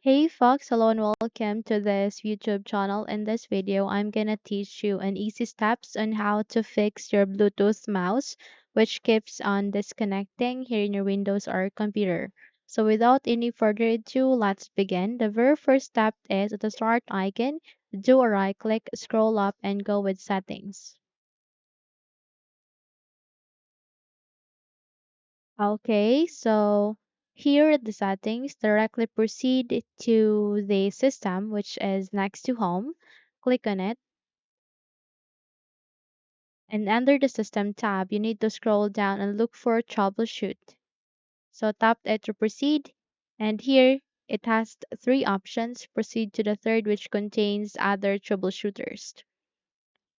Hey Fox, hello and welcome to this YouTube channel. In this video, I'm gonna teach you an easy steps on how to fix your Bluetooth mouse, which keeps on disconnecting here in your Windows or computer. So without any further ado, let's begin. The very first step is at the start icon, do a right click, scroll up and go with settings. Okay, so here at the settings, directly proceed to the system, which is next to home. Click on it, and under the system tab, you need to scroll down and look for troubleshoot. So tap it to proceed, and here it has three options. Proceed to the third, which contains other troubleshooters.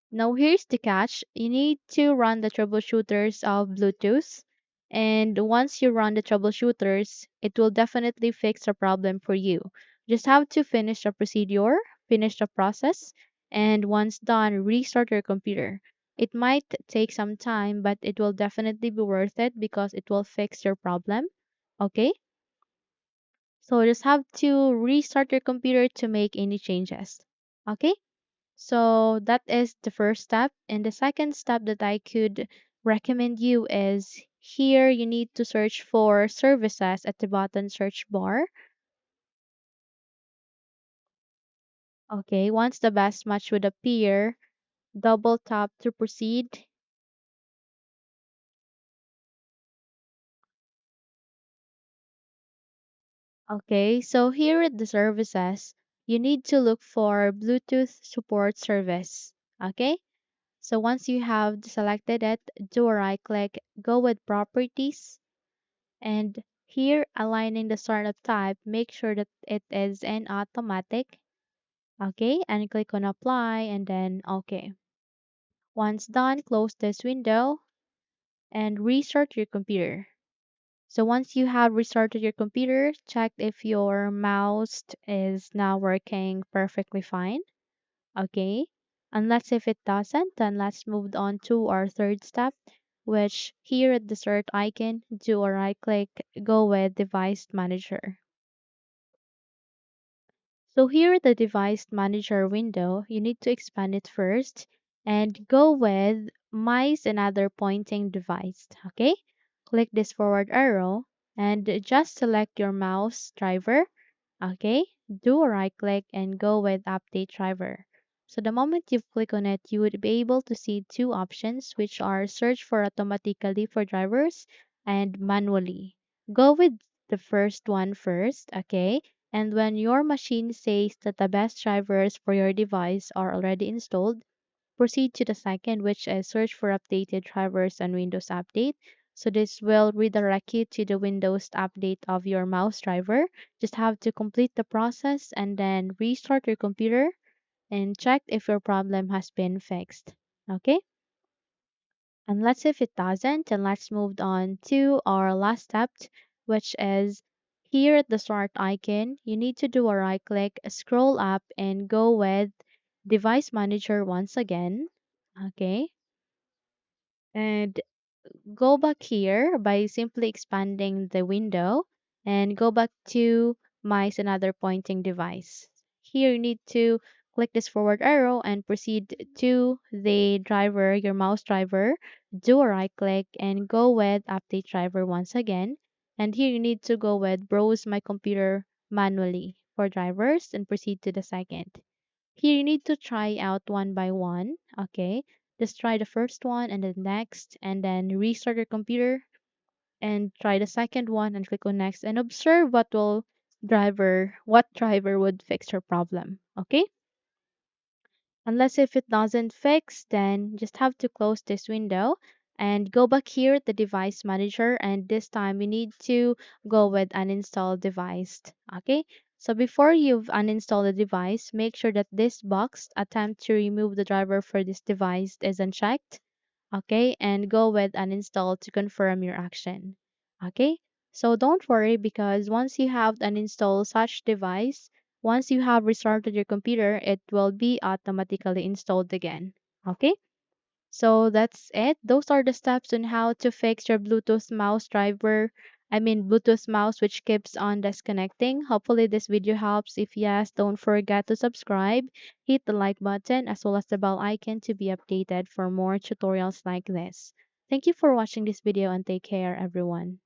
Now here's the catch. You need to run the troubleshooters of Bluetooth. And once you run the troubleshooters, it will definitely fix the problem for you. Just have to finish the procedure, finish the process, and once done, restart your computer. It might take some time, but it will definitely be worth it because it will fix your problem. Okay? So just have to restart your computer to make any changes. Okay? So that is the first step. And the second step that I could recommend you is here you need to search for services at the bottom search bar. Okay, once the best match would appear, double tap to proceed. Okay, so here at the services, you need to look for Bluetooth support service. Okay, so once you have selected it, do a right click, go with properties. And here, aligning the startup type, make sure that it is in automatic. Okay, and click on apply and then okay. Once done, close this window and restart your computer. So once you have restarted your computer, check if your mouse is now working perfectly fine. Okay, unless if it doesn't, then let's move on to our third step, which here at the start icon, do a right click, go with device manager. So here at the device manager window, you need to expand it first and go with mice and other pointing device. Okay, click this forward arrow and just select your mouse driver. Okay, do a right click and go with update driver. So the moment you click on it, you would be able to see two options, which are search for automatically for drivers and manually. Go with the first one first, okay? And when your machine says that the best drivers for your device are already installed, proceed to the second, which is search for updated drivers and Windows Update. So this will redirect you to the Windows update of your mouse driver. Just have to complete the process and then restart your computer and check if your problem has been fixed. Okay? And let's see if it doesn't, and let's move on to our last step, which is here at the start icon, you need to do a right click, scroll up, and go with device manager once again. Okay. And go back here by simply expanding the window and go back to mice and other pointing device. Here you need to click this forward arrow and proceed to the driver, your mouse driver, do a right click and go with update driver once again. And here you need to go with browse my computer manually for drivers and proceed to the second. Here you need to try out one by one. Okay. Just try the first one and the next and then restart your computer and try the second one and click on next and observe what driver would fix your problem. Okay? Unless if it doesn't fix, then just have to close this window and go back here at the device manager, and this time you need to go with uninstall device. Okay, so before you've uninstalled the device, make sure that this box attempt to remove the driver for this device is unchecked. Okay, and go with uninstall to confirm your action. Okay, so don't worry because once you have uninstalled such device, once you have restarted your computer, it will be automatically installed again. Okay, so that's it. Those are the steps on how to fix your Bluetooth mouse driver Bluetooth mouse which keeps on disconnecting. Hopefully this video helps. If yes, don't forget to subscribe, hit the like button as well as the bell icon to be updated for more tutorials like this. Thank you for watching this video and take care everyone.